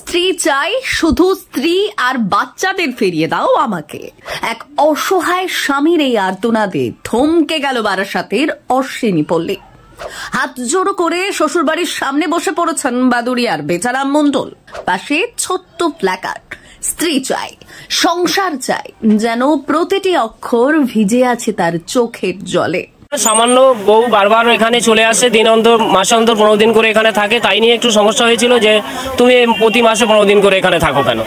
স্ত্রী চাই, শুধু স্ত্রী আর বাচ্চাদের ফিরিয়ে দাও আমাকে। এক অসহায় স্বামীর এই আর্তনাদে থমকে গেল বারাসাতের অশ্বিনী পল্লী। হাত জোড়ো করে শ্বশুরবাড়ির সামনে বসে পড়েছেন বাদুড়িয়ার বেচারাম মণ্ডল। পাশে ছোট্ট প্ল্যাকার্ড, স্ত্রী চাই, সংসার চাই, যেন প্রতিটি অক্ষর ভিজে আছে তার চোখের জলে। সামান্য বউ বারবার এখানে চলে আসে, দিন অন্তর মাসে অন্তর 15 দিন করে এখানে থাকে। তাই নিয়ে একটু সমস্যা হয়েছিল যে তুমি প্রতি মাসে 15 দিন করে এখানে থাকো কেন,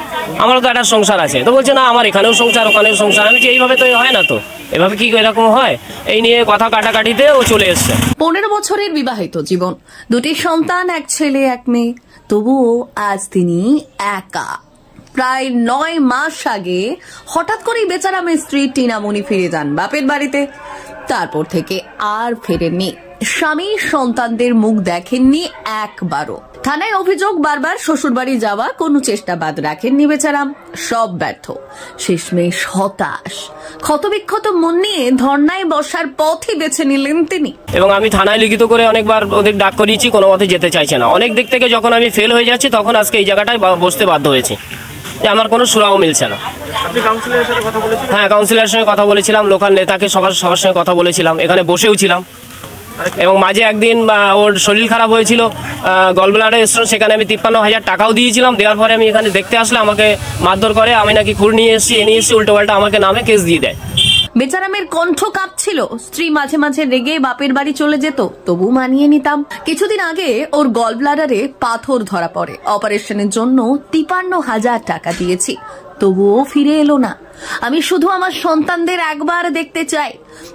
আমারও তো একটা সংসার আছে। তো বলছে না, আমার এখানেও সংসার ওখানেও সংসার। আমি এইভাবে তো হয় না, তো এভাবে কি এরকম হয়? এই নিয়ে কথা কাটাকাটিতে ও চলে এসছে। 15 বছরের বিবাহিত জীবন, 2টি সন্তান, এক ছেলে এক মেয়ে। তবুও আজ তিনি একা। প্রায় 9 মাস আগে হঠাৎ করেই বেচারামের স্ত্রী টিনামণি ফিরে যান বাপের বাড়িতে। তারপর থেকে আর ফেরেননি। স্বামী সন্তানদের মুখ দেখেননি একবারও। থানায় অভিযোগ, বারবার শ্বশুরবাড়ি যাওয়া, কোনো চেষ্টা বাদ রাখেননি বেচারাম, সব ব্যর্থ। শেষমেশ হতাশ, ক্ষতবিক্ষত মন নিয়ে ধর্নায় বসার পথই বেছে নিলেন তিনি। এবং আমি থানায় লিখিত করে অনেকবার ওদের ডাক করিয়েছি, কোনো মতে যেতে চাইছে না। অনেক দিক থেকে যখন আমি ফেল হয়ে যাচ্ছি, তখন আজকে এই জায়গাটায় বসতে বাধ্য হয়েছি যে আমার কোনো সুরাও মিলছে না। হ্যাঁ, কাউন্সিলরের সঙ্গে কথা বলেছিলাম, লোকাল নেতাকে সবার সঙ্গে কথা বলেছিলাম, এখানে বসেও ছিলাম। এবং মাঝে একদিন ওর শরীর খারাপ হয়েছিল, গলব্লাডার স্টোন, সেখানে আমি 53,000 টাকাও দিয়েছিলাম। দেওয়ার পরে আমি এখানে দেখতে আসলে আমাকে মারধর করে, আমি নাকি খুর নিয়ে এসেছি, উল্টো পাল্টা আমাকে নামে কেস দিয়ে দেয়। বেচারামের কণ্ঠ কাঁপছিল। স্ত্রী মাঝে মাঝে রেগে বাপের বাড়ি চলে যেত, তবু মানিয়ে নিতাম। কিছুদিন আগে ওর গল ব্লাডারে পাথর ধরা পড়ে। অপারেশনের জন্য 53,000 টাকা দিয়েছি, তবুও ফিরে এলো না। আমি শুধু আমার সন্তানদের একবার দেখতে চাই।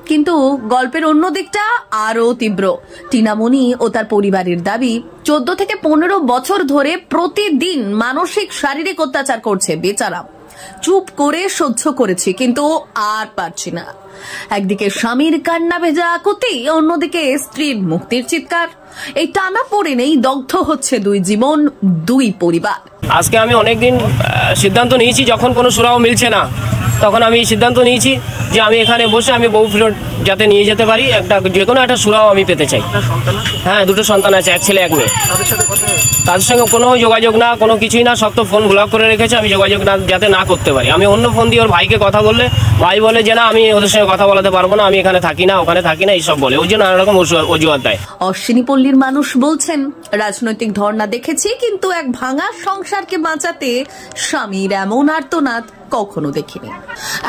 কিন্তু গল্পের অন্য দিকটা আরো তীব্র। টিনামণি ও তার পরিবারের দাবি, 14 থেকে 15 বছর ধরে প্রতিদিন মানসিক শারীরিক অত্যাচার করছে বেচারাম। চুপ করে সহ্য করেছি, কিন্তু আর পারছি না। একদিকে স্বামীর কান্না ভেজা আকুতি, অন্যদিকে স্ত্রীর মুক্তির চিৎকার। এই টানা পড়ে নেই, দগ্ধ হচ্ছে 2 জীবন, 2 পরিবার। আজকে আমি অনেকদিন সিদ্ধান্ত নিয়েছি, যখন কোনো সুরাও মিলছে না, তখন আমি সিদ্ধান্ত নিয়েছি যে আমি এখানে বসে আমি বউ ফেরত যাতে নিয়ে যেতে পারি, যে কোনো একটা সুরাও আমি পেতে চাই। হ্যাঁ, 2টো সন্তান আছে, এক ছেলে এক মেয়ে। তাদের সঙ্গে কোনো যোগাযোগ না, কোনো কিছুই না, সব তো ফোন ব্লক করে রেখেছে। আমি যোগাযোগ না যাতে না করতে পারি। আমি অন্য ফোন দিয়ে ওর ভাইকে কথা বললে, ভাই বলে যে না, আমি ওদের সঙ্গে কথা বলাতে পারবো না, আমি এখানে থাকি না, ওখানে থাকি না, এইসব বলে। ওই জন্য নানা রকম অজুহাত দেয়। অশ্বিনী পল্লীর মানুষ বলছেন, রাজনৈতিক ধর্ণা দেখেছি, কিন্তু এক ভাঙা সংসারকে বাঁচাতে স্বামীর এমন আর্তনাদ কখনো দেখিনি।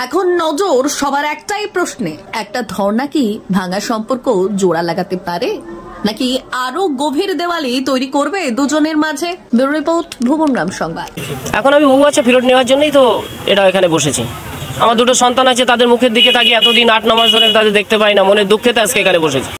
এখন নজর সবার একটাই প্রশ্নে, একটা ধর্ণা কি ভাঙা সম্পর্ক জোড়া লাগাতে পারে, নাকি আরো গভীর দেওয়ালি তৈরি করবে দুজনের মাঝে? ব্যুরো রিপোর্ট, ভুবনগ্রাম সংবাদ। এখন আমি বউ বাচ্চা ফেরত নেওয়ার জন্যই তো এটা এখানে বসেছি। আমার 2টো সন্তান আছে, তাদের মুখের দিকে তাকিয়ে এতদিন 8-9 মাস ধরে তাদের দেখতে পাই না, মনের দুঃখে তো আজকে এখানে বসেছি।